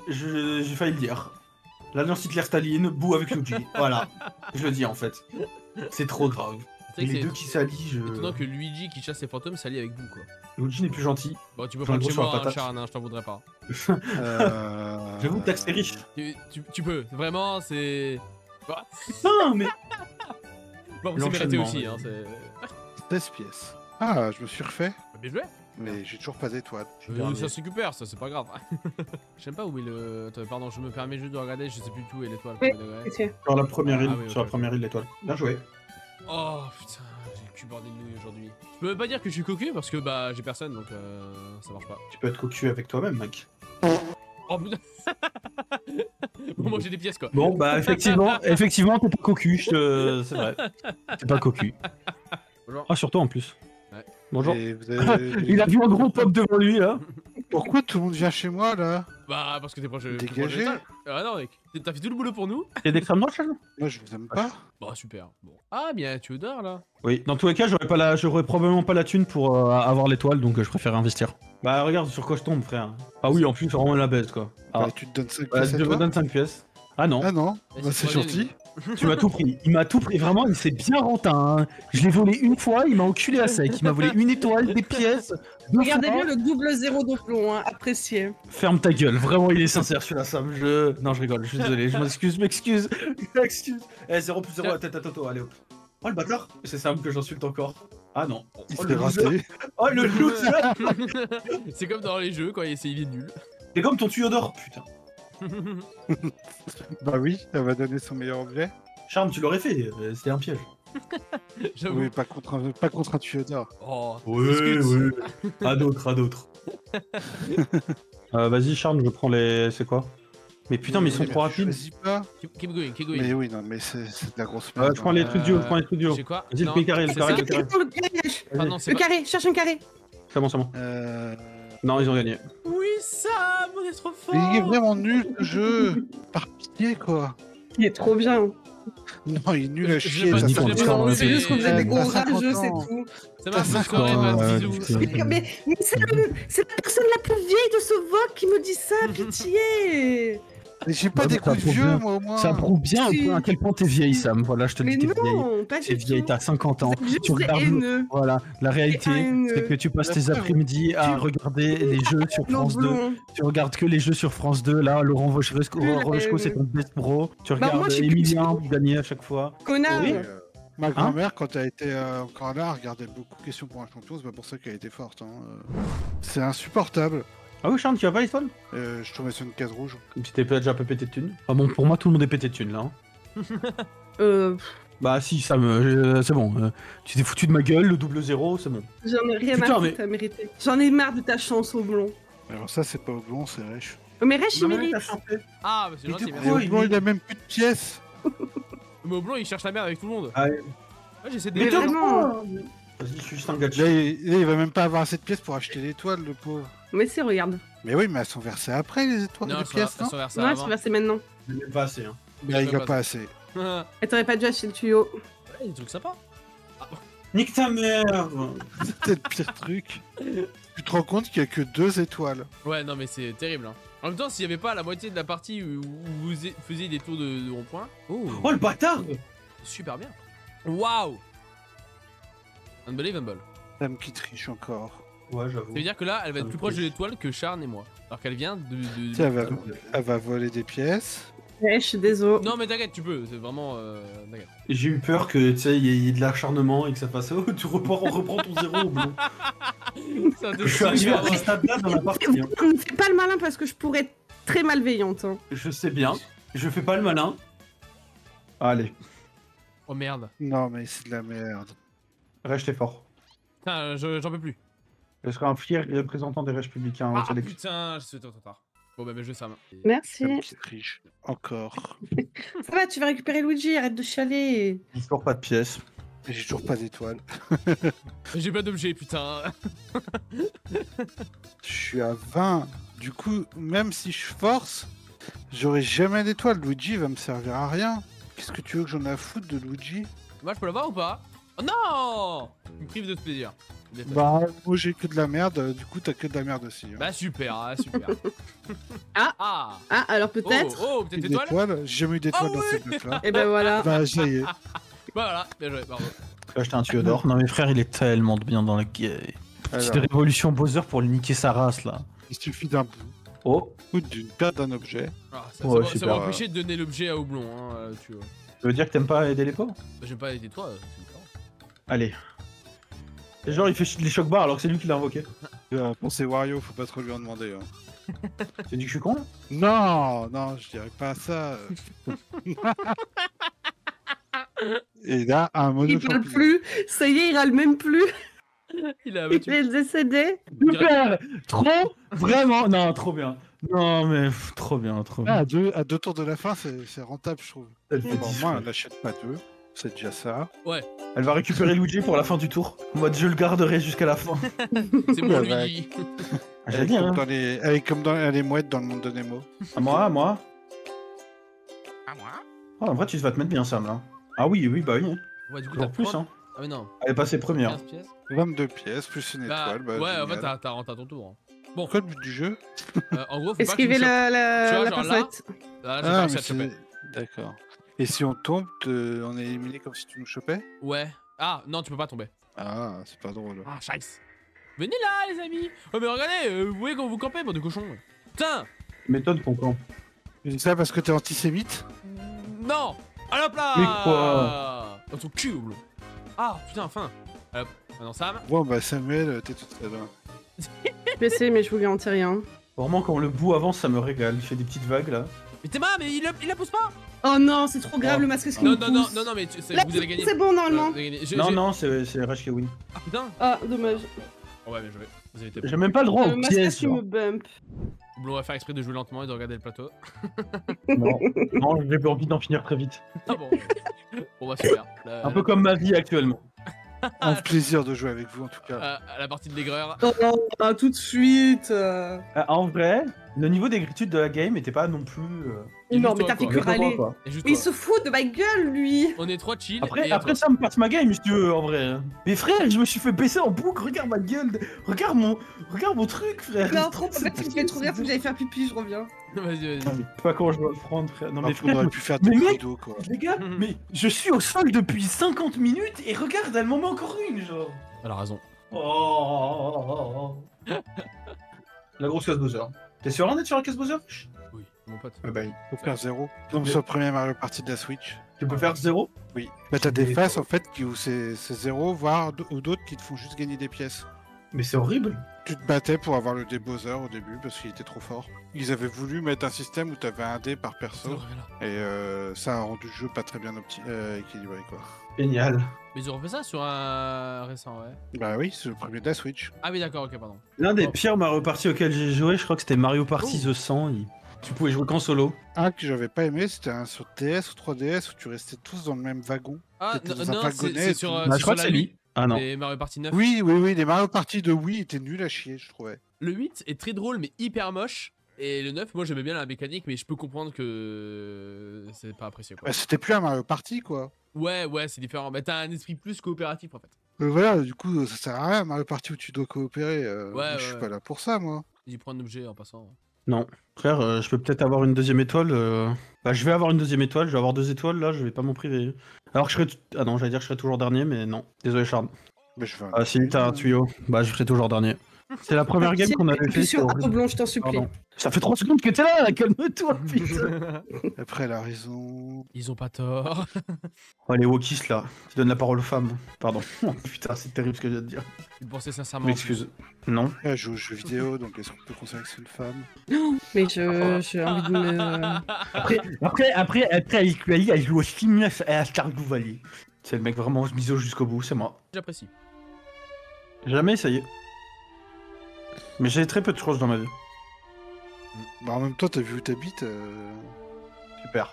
J'ai failli le dire. L'alliance Hitler-Staline, bout avec Luigi. Voilà. Je le dis en fait. C'est trop grave. C'est Et vrai que les deux qui s'allient, je. étonnant que Luigi qui chasse ses fantômes s'allie avec vous, quoi. Luigi n'est plus gentil. Bon, tu peux J'en ai prendre chez gros sur moi, la hein, patate. Charn, hein, je t'en voudrais pas. J'avoue que Tax est riche. Tu peux, vraiment, c'est. Non, mais. Bon, c'est mérité L'enchaînement, aussi, ouais. hein, c'est. 16 pièces. Ah, je me suis refait, Bah, bien joué! mais j'ai toujours pas d'étoile. Ça se récupère, ça, c'est pas grave. Je sais pas où est le. Attends, pardon, je me permets juste de regarder, je sais plus tout où est l'étoile. Oui. premier degré. Ok. Sur la première île, Ah oui, sur la ok. première île l'étoile. Bien joué. Oh putain, j'ai le cul bordé de nouilles aujourd'hui. Je peux pas dire que je suis cocu parce que bah j'ai personne donc ça marche pas. Tu peux être cocu avec toi-même, mec. Oh putain! Bon, moi j'ai des pièces quoi. Bon, bah effectivement, t'es pas cocu, c'est vrai. T'es pas cocu. Bonjour. Ah, surtout en plus. Ouais. Bonjour. Et vous avez- Il a vu un gros pop devant lui là. Pourquoi tout le monde vient chez moi là? Bah parce que t'es proche de. Dégagez. Ah non mec, t'as fait tout le boulot pour nous? T'es d'extrême droite, Charles? Moi je vous aime pas. Bah super. Bon. Ah bien, tu dors là. Oui. Dans tous les cas, j'aurais probablement pas la thune pour avoir l'étoile, donc je préfère investir. Bah regarde sur quoi je tombe, frère. Ah oui, en plus, c'est vraiment la baisse quoi. Ah, Bah, tu te donnes 5 bah, pièces à je me toi. donne 5 pièces. Ah non, Ah non, Eh, bah, c'est pas bien, gentil. tu m'as tout pris. Il m'a tout pris, vraiment, il s'est bien rentin. Hein. Je l'ai volé une fois, il m'a enculé à sec. Il m'a volé une étoile, des pièces. Deux Regardez fois. bien le double zéro de plomb, hein, apprécié. Ferme ta gueule, vraiment, il est sincère celui-là, Sam. Non, je rigole, je suis désolé, je m'excuse. Excuse. Eh, 0 plus 0 à tête à Toto, allez hop. Oh le bâtard. C'est Sam que j'insulte encore. Ah non. Il Oh s'est le loser. raté. Oh le loser. C'est comme dans les jeux quand il est nul. C'est comme ton tuyau d'or, putain. Bah oui, elle va donner son meilleur objet. Charme, tu l'aurais fait, c'était un piège. J'avoue. Oui, pas contre un tuyau d'or. Oh. Oui, excuse. oui. À d'autres, à d'autres. Vas-y, Charles, je prends les. C'est quoi? Mais putain, mais ils sont trop Tu rapides. choisis pas. Keep going, keep going. Mais oui, non, mais c'est de la grosse merde. Je prends les trucs du haut, je prends les trucs du haut. J'ai quoi? Vas-y, Non, le carré, le c'est carré, ça. le carré. Le carré, Ah non, c'est le pas. carré, cherche un carré. C'est bon, c'est bon. Euh... Non, ils ont gagné. Oui, Sam, on est trop fort. Mais il est vraiment nul ce jeu. Par pitié quoi. Il est trop bien. Non, il est nul à Je chier. l'ai ça pas- fait je l'ai pas longtemps. enlevé. C'est juste que vous êtes des gros T'as 50 rageux, c'est ans. tout. Ça marche, bonne T'as soirée, 50 Matt, ans, bisous. putain. Mais c'est la personne la plus vieille de ce vote qui me dit ça, pitié. Mais j'ai pas Ouais, des ça coups de prouve vieux, bien. moi au moins. Ça prouve bien Si. à quel point t'es vieille, Sam. Voilà, je te le Mais dis, t'es vieille. non, pas T'es du vieille, tout. t'as 50 ans. Vous êtes Tu juste regardes. haineux. Voilà, la réalité, haineux. c'est que tu passes tes Après, après-midi à regarder les jeux sur Non, France 2. blond. Tu regardes que les jeux sur France 2. Là, Laurent Rochesco, Plus c'est ton best bro. Tu Bah, moi, regardes je suis Emilien plus- gagner à chaque fois. Connard. Oui, ma grand-mère, quand elle était encore là, regardait beaucoup Questions pour un champion, c'est pas pour ça qu'elle était forte. C'est insupportable. Ah oui, Charles, tu vas pas l'étoile? Je tombais sur une case rouge. Comme si t'es déjà un peu pété de thunes. Ah bon, pour moi, tout le monde est pété de thunes là. Hein. Bah si, Sam, c'est bon. Tu t'es foutu de ma gueule, le double zéro, c'est bon. J'en ai rien Putain, à foutre, mais- t'as mérité. J'en ai marre de ta chance au blond. Alors ça, c'est pas au blond, c'est Rech. Mais Rech, il Non, mais mérite. t'as chanté. Ah, bah c'est Mais gentil, du merci. Et coup, au blond, il a même plus de pièces. Mais au blanc, il cherche la merde avec tout le monde. Ah, Ouais, j'essaie de Mais l'aider. vraiment. Vas-y, je suis juste un gars de Là, chien. il va même pas avoir assez de pièces pour acheter l'étoile, le pauvre. Mais si, regarde. Mais oui, mais elles sont versées après, les étoiles, Non, les pièces, non? elles sont versées Non, avant. c'est versé maintenant. Je n'ai pas assez, hein. Bah, il je a sais pas pas. assez. Ouais, Et t'aurais pas dû acheter le tuyau. des trucs sympas. Nique ta mère. C'était le pire truc. Tu te rends compte qu'il y a que 2 étoiles. Ouais, non, mais c'est terrible. Hein. En même temps, s'il y avait pas la moitié de la partie où vous faisiez des tours de rond-point. Oh, Oh le bâtard. super bien. Waouh! Unbelievable. Dame qui triche encore. Ouais, j'avoue. Ça veut dire que là, elle va être Ça me plus proche de touche. l'étoile que Charn et moi. Alors qu'elle vient de... Tiens, elle va voler des pièces. Rech, désolé. Non, mais t'inquiète, tu peux. C'est vraiment... t'inquiète. J'ai eu peur que tu sais, il y ait de l'acharnement et que ça fasse. Oh, on reprend ton zéro au blond. Ça te Je suis arrivé à super ce stade-là dans la partie. hein. Ne fais pas le malin parce que je pourrais être très malveillante. Hein. Je sais bien. Je fais pas le malin. Allez. Oh merde. Non, mais c'est de la merde. Rech, t'es fort. Putain, j'en peux plus. Je serai un fier représentant des républicains Ah aux élections. putain, je suis trop tard. Bon bah je Sam. Merci. Dame qui triche. Encore. Ça va, tu vas récupérer Luigi, arrête de chialer. Toujours pas de pièces. J'ai toujours pas d'étoile. J'ai pas d'objet, putain. Je suis à 20. Du coup, même si je force, j'aurai jamais d'étoile. Luigi va me servir à rien. Qu'est-ce que tu veux que j'en ai à foutre de Luigi? Moi, je peux l'avoir ou pas? Oh non! Il me prive de ce plaisir. Bah, moi j'ai que de la merde, du coup t'as que de la merde aussi. Bah super, super. Ah, alors peut-être. Oh, peut-être étoile? J'ai jamais eu d'étoile dans ces buts-là. Et ben voilà. Bah, ça y est. Bah voilà, bien joué, bravo. Je vais acheter un tuyau d'or. Non mais frère, il est tellement bien dans la game. Petite révolution Bowser pour lui niquer sa race là. Il suffit d'un bout. Oh. Ou d'une perte d'un objet. Ah, Ouais, ça va empêcher de donner l'objet à Houblon, hein, tu vois. Ça veut dire que t'aimes pas aider les pauvres? Bah, j'aime pas aider toi, c'est différent. Allez. Et genre il fait les chocs barres alors que c'est lui qui l'a invoqué. Pour ces Wario, faut pas trop lui en demander. Hein. Tu dis que je suis con là? Non, je dirais pas ça. Et là, un mono Il parle plus. Ça y est, il râle même plus. Il a Il battu. est décédé. Super! Trop! Vraiment? Non, trop bien. Non mais trop bien, trop bien. À deux tours de la fin, c'est rentable, je trouve. Elle fait Bon, 10 moi, fois. on n'achète pas deux. C'est déjà ça. Ouais, Elle va récupérer Luigi pour la fin du tour. En mode je le garderai jusqu'à la fin. c'est mon Ouais, Luigi. J'ai dit hein. Elle est comme dans les mouettes dans le monde de Nemo. À moi, à moi. Oh, en vrai, tu vas te mettre bien, Sam, là. Ah oui, bah oui. Ouais, du coup, Toujours t'as plus, 30. hein. Ah, mais non. Elle est passée première. 15 pièces. 22 pièces, plus une Bah, étoile. Bah, ouais, en fait, génial. t'as rentré à ton tour. Hein. Pourquoi le but du jeu? En gros, faut pas que tu Esquiver me chopes. la Tu vois, la genre là, pincelette. Là, j'ai pas réussi à te c'est- choper. D'accord. Et si on tombe, on est éliminé comme si tu nous chopais? Ouais. Ah, non, tu peux pas tomber. Ah, c'est pas drôle. Ah, scheiße. Venez là, les amis. Oh, mais regardez, vous voyez quand vous campez, bande de cochons. Putain. Méthode qu'on campe. Tu dis ça parce que t'es antisémite? Non. Allez hop là. Mais quoi? Dans ton cul, Houblon. Ah, putain, enfin. Allez hop. Maintenant, Sam. Bon, bah Samuel, t'es toute seule. Hein. Je vais essayer, mais je vous garantis rien. Vraiment, quand le bout avance, ça me régale. Il fait des petites vagues, là. Mais Théma, mais il la pousse pas. Oh non, c'est trop grave Oh. le masque qui Non, me non, non, pousse. non, non, mais Là, vous allez gagner. c'est bon normalement. Vous allez gagner. Non, non, c'est Rage qui win. Ah, putain. Ah, dommage. Oh, ouais, mais je vais. Vous avez été J'ai même pas le droit Le aux masque pièces. qui me bump. Houblon va faire exprès de jouer lentement et de regarder le plateau. Non, non j'ai pas envie d'en finir très vite. Ah bon. Bon, bah, super. Un peu comme ma vie actuellement. Un plaisir de jouer avec vous en tout cas. À la partie de l'aigreur. Oh non, ah, tout de suite. En vrai, le niveau d'écriture de la game était pas non plus. Et Non, juste mais toi, t'as fait quoi. que râler. Quoi. Et juste Mais il toi. se fout de ma gueule, lui. On est trois chill. Après, et après toi. ça me passe ma game si tu veux en vrai. Mais frère, je me suis fait baisser en boucle, regarde ma gueule, regarde mon truc frère. Non, trop, en fait, tu me fais trop rire, faut que j'aille faire pipi, je reviens. Vas-y, vas-y. Non, mais je sais pas comment je dois le prendre frère. Non mais Alors qu'on aurait frère, pu faire mais des mec- rideaux quoi. les gars, Mhm. mais je suis au sol depuis 50 minutes et regarde, elle m'en met encore une genre. Elle a raison. Oh. La grosse casse Bowser. T'es sûr d'être sur la casse Bowser? Oui, mon pote. Ah bah, il faut faire 0. Donc sur le premier Mario Party de la Switch. Tu peux faire 0? Oui. Bah t'as des phases en fait où c'est 0, voire ou d'autres qui te font juste gagner des pièces. Mais c'est horrible. Tu te battais pour avoir le dé Bowser au début parce qu'il était trop fort. Ils avaient voulu mettre un système où t'avais un dé par perso et ça a rendu le jeu pas très bien équilibré quoi. Génial. Mais ils ont refait ça sur un récent, ouais. Bah oui, c'est le premier de la Switch. Ah oui, d'accord, ok, pardon. L'un des Oh. pires Mario Party auxquels j'ai joué, je crois que c'était Mario Party Oh. The 100. Tu pouvais jouer qu'en solo. Un que j'avais pas aimé, c'était un sur DS ou 3DS où tu restais tous dans le même wagon. Ah, T'étais non, dans un non, wagonnet c'est et sur, tout. c'est Bah, je sur crois que la c'est Wii. lui. Ah non. Et Mario Party 9. Oui, les Mario Party de Wii étaient nuls à chier, je trouvais. Le 8 est très drôle, mais hyper moche. Et le 9, moi j'aimais bien la mécanique, mais je peux comprendre que c'est pas apprécié quoi. Bah, c'était plus un Mario Party quoi. Ouais, c'est différent. Mais t'as un esprit plus coopératif en fait. Voilà, du coup, ça sert à rien, Mario Party où tu dois coopérer. Moi, je suis ouais. pas là pour ça, moi. J'y prends un objet en passant. Non. Frère, je peux peut-être avoir une deuxième étoile. Bah, je vais avoir une deuxième étoile. Je vais avoir 2 étoiles là. Je vais pas m'en priver. Alors que je serai. Ah non, j'allais dire que je serai toujours dernier, mais non. Désolé, Charles. Mais je vais Ah, si t'as un tuyau, bah je serai toujours dernier. C'est la première game qu'on avait fait. Plus sur sur- Arbre Blanc, je t'en supplie. Pardon. Ça fait 3 secondes que t'es là, calme-toi, putain. Après, elle a raison. Ils ont pas tort. Oh, les wokis là, qui donnent la parole aux femmes. Pardon. Oh, putain, c'est terrible ce que je viens de dire. Ils pensaient Je sincèrement. m'excuse. Non. Elle joue aux jeux vidéo, donc est-ce qu'on peut considérer que c'est une femme? Mais j'ai envie de me. Après, elle joue au Steam et à Stardew Valley. C'est le mec vraiment miso jusqu'au bout, c'est moi. J'apprécie. J'ai jamais essayé. Mais j'ai très peu de choses dans ma vie. Bah, en même temps, t'as vu où t'habites Super.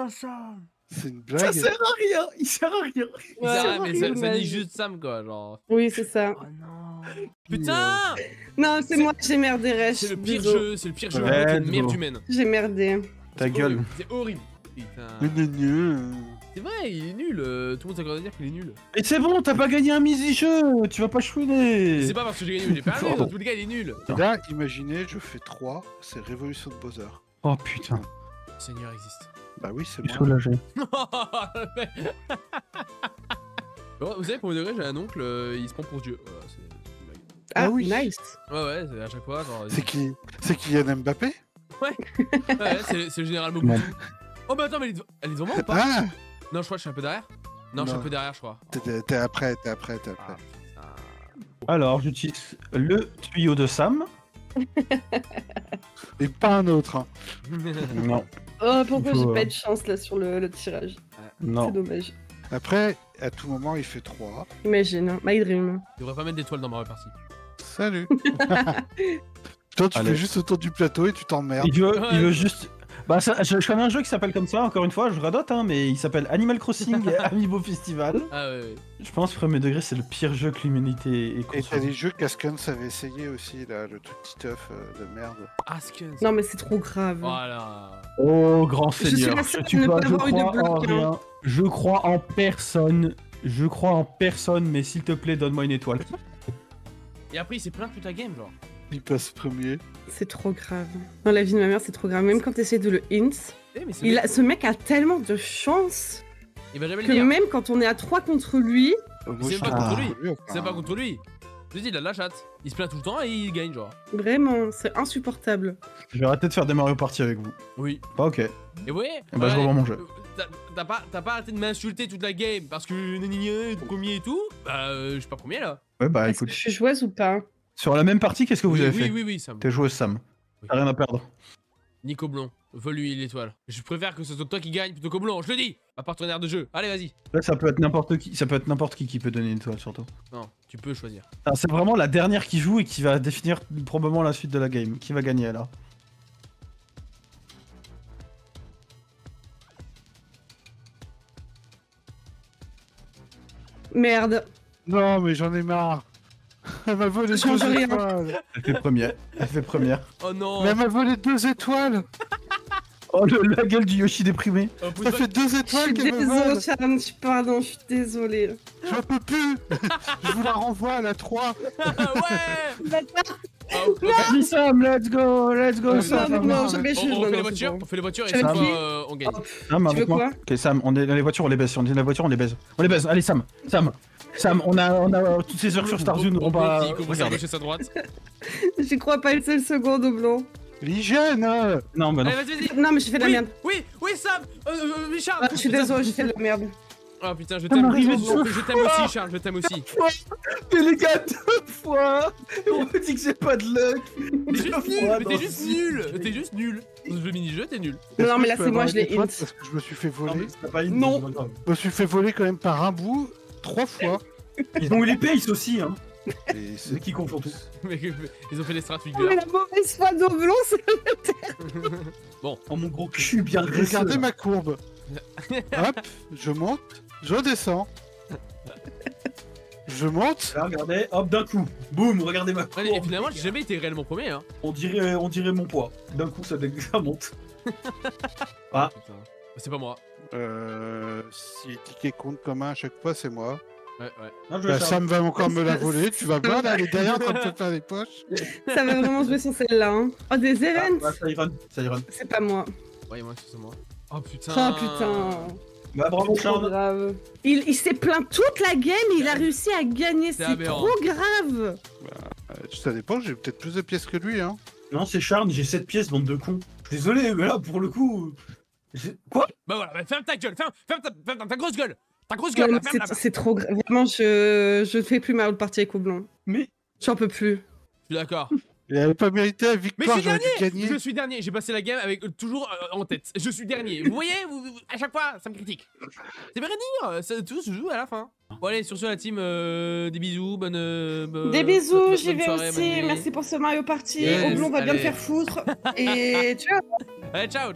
putain, ça. C'est une Ça blague. sert à rien, il sert à rien. Ça, mais ça dommage. dit juste Sam, quoi, genre. Oui, c'est ça. Oh non. Putain. Non, c'est moi, j'ai merdé, Resh. C'est le pire Désolé. jeu, c'est le pire jeu Ouais, avec une merde go. humaine. J'ai merdé. Ta C'est gueule. horrible, c'est horrible. Putain. Gna. C'est vrai, il est nul. Tout le monde s'accorde à dire qu'il est nul. Et c'est bon, t'as pas gagné un misi-jeu, tu vas pas chouiner. C'est pas parce que j'ai gagné que j'ai perdu. Dans tous les cas, il est nul. Et là, imaginez, je fais 3, c'est Révolution de Bowser. Oh putain, Le Seigneur existe. Bah oui, c'est je suis moi. soulagé. Bon, vous savez, pour le degré, j'ai un oncle, il se prend pour Dieu. Voilà, c'est une blague. Ah, oui. nice. Ouais, c'est à chaque fois, genre. C'est qui? C'est Kylian Mbappé? Ouais, c'est le général Mobutu. Oh, mais attends, mais elle est devant moi ou pas? Ah! Non, je crois que je suis un peu derrière. Non, je suis un Non. peu derrière, je crois. T'es après. Ah, putain. Alors, j'utilise le tuyau de Sam. Et pas un autre. Hein. Non, Oh, pourquoi Il faut, j'ai pas eu de chance là sur le tirage? C'est non. dommage. Après, à tout moment, il fait 3. Imagine, hein. My dream. Je devrais pas mettre d'étoiles dans ma répartie. Salut! Toi, tu Allez. fais juste autour du plateau et tu t'emmerdes. Il veut Ouais. juste... Bah, ça, je connais un jeu qui s'appelle comme ça, encore une fois, je radote, hein, mais il s'appelle Animal Crossing Amiibo Festival. Ah, ouais. Je pense, premier degré, c'est le pire jeu que l'humanité ait Et t'as construit. les jeux qu'Askens avait essayé aussi, là, le truc Titeuf de merde. Askens. Non, mais c'est trop grave. Voilà. Oh, grand Je suis seigneur, la seule tu à ne vois, pas je avoir eu de crois en bloc, hein. rien, je crois en personne, je crois en personne, mais s'il te plaît, donne-moi une étoile. Et après, il s'est plaint toute la game, genre. Il passe premier. C'est trop grave. Dans la vie de ma mère, c'est trop grave. Même quand t'essaies de le hint, Eh, mais c'est ce mec a tellement de chance il va jamais le que dire. même quand on est à 3 contre lui, Moi, C'est je pas suis contre lui. enfin. C'est pas contre lui. Je dis, il a de la chatte. Il se plaint tout le temps et il gagne, genre. vraiment, c'est insupportable. Je vais arrêter de faire des Mario Party avec vous. Oui. Bah, ok. Et ouais. bah, je revends mon jeu. T'as pas arrêté de m'insulter toute la game parce que premier et tout. Bah, je suis pas premier là. Ouais, bah, Est-ce que écoute. je suis joueuse ou pas? Sur la même partie, qu'est-ce que vous oui, avez oui, fait oui, oui, Sam. T'es joueuse Sam. Oui. T'as rien à perdre. Nico Blon, vole-lui l'étoile. Je préfère que ce soit toi qui gagne plutôt que Blon, je le dis. Un partenaire de jeu. Allez, vas-y. Là, ça peut être n'importe qui. Ça peut être n'importe qui peut donner une étoile, surtout. Non, tu peux choisir. Ah, c'est vraiment la dernière qui joue et qui va définir probablement la suite de la game. Qui va gagner là? Merde. Non, mais j'en ai marre. Elle m'a volé Ça change 2 rien. étoiles. Elle fait première. Elle fait première. Oh non. Mais elle m'a volé 2 étoiles. Oh, la gueule du Yoshi déprimé. Oh, pousse Ça pas- fait 2 Je suis étoiles qu'elle me vole. désolée, Sharon, pardon, je suis désolée. J'en peux plus. Je vous la renvoie à la 3. Ouais. Oh, ok. Vas-y Sam, let's go Non, Sam. non, non, jamais je On non, fait les non, voitures, c'est bon. on fait les voitures et Tu cette veux fois qui on gagne. Sam, Tu veux avec moi. quoi Ok Sam, on est dans les voitures, on les baisse. On est dans les voitures, on les baise. On les baise. Allez Sam, on a toutes ces heures sur Starzone, on va... Il commence à Regarde. gauche et à droite. J'y crois pas une seule seconde au blanc. L'hygiène. Non, bah non. Allez, vas-y. Non, mais j'ai fait de la Oui, merde. oui, Sam. Richard. Ah, je suis désolée, j'ai fait de la merde. Oh putain, je Ça t'aime. m'arrive Je t'aime aussi, Charles, je t'aime aussi. Mais les gars, 2 fois. On me dit que j'ai pas de luck. T'es juste nul, mais t'es juste nul. T'es juste nul. Dans le mini-jeu, t'es nul. Est-ce Non, que mais je là, peux c'est moi, avoir je une l'ai étoile hint. parce que je me suis fait voler. Non. Je me suis fait voler quand même par un bout 3 fois. Ils ont eu les paces aussi, hein. Et C'est qui confond tout. Mais ils ont fait des strats Oh, mais figures. la mauvaise foi d'Oblon, c'est... Oh mon gros cul bien graisseux. Regardez là. ma courbe. Hop, je monte, je descends. Je monte. Là, regardez, hop, d'un coup. Boum, regardez ma courbe. Et finalement, j'ai jamais été réellement premier, hein. On dirait mon poids. D'un coup, ça monte. Putain. C'est pas moi. Si les tickets comptent comme un à chaque fois, c'est moi. Ouais. Non, je Bah, vais faire- Sam va encore me la voler. Tu vas voir, là, elle est derrière en train de te faire les poches. Ça va vraiment jouer sur celle-là, hein. Oh, des Ah, events. bah, ça y run. C'est pas moi. Ouais, moi, c'est moi. Oh putain. Oh, putain. Bah, bravo, C'est trop Charles. grave. Il s'est plaint toute la game et il a réussi à gagner. C'est C'est aberrant. trop grave. Ça dépend, j'ai peut-être plus de pièces que lui, hein. Non, c'est Charles, j'ai 7 pièces, bande de cons. Je suis désolé, mais là, pour le coup. Quoi? Bah voilà, bah, ferme ta gueule, ferme ta grosse gueule. Ta grosse Non, gueule, mais là, ferme-la. c'est trop grave. Vraiment, je fais plus mal de partie avec Oblong. Mais. J'en peux plus. Je suis d'accord. Il avait pas mérité la Mais je victoire, suis j'aurais dû gagner. Je suis dernier, j'ai passé la game avec toujours en tête. Je suis dernier. Vous voyez, à chaque fois, ça me critique. C'est vrai dire, tout se joue à la fin. Bon allez, sur ce la team, des bisous, Des bisous, bonne j'y vais soirée, bonne aussi. nuit. Merci pour ce Mario Party. Yes, Oblong va bien allez. me faire foutre. Et tu vois. Allez, ciao.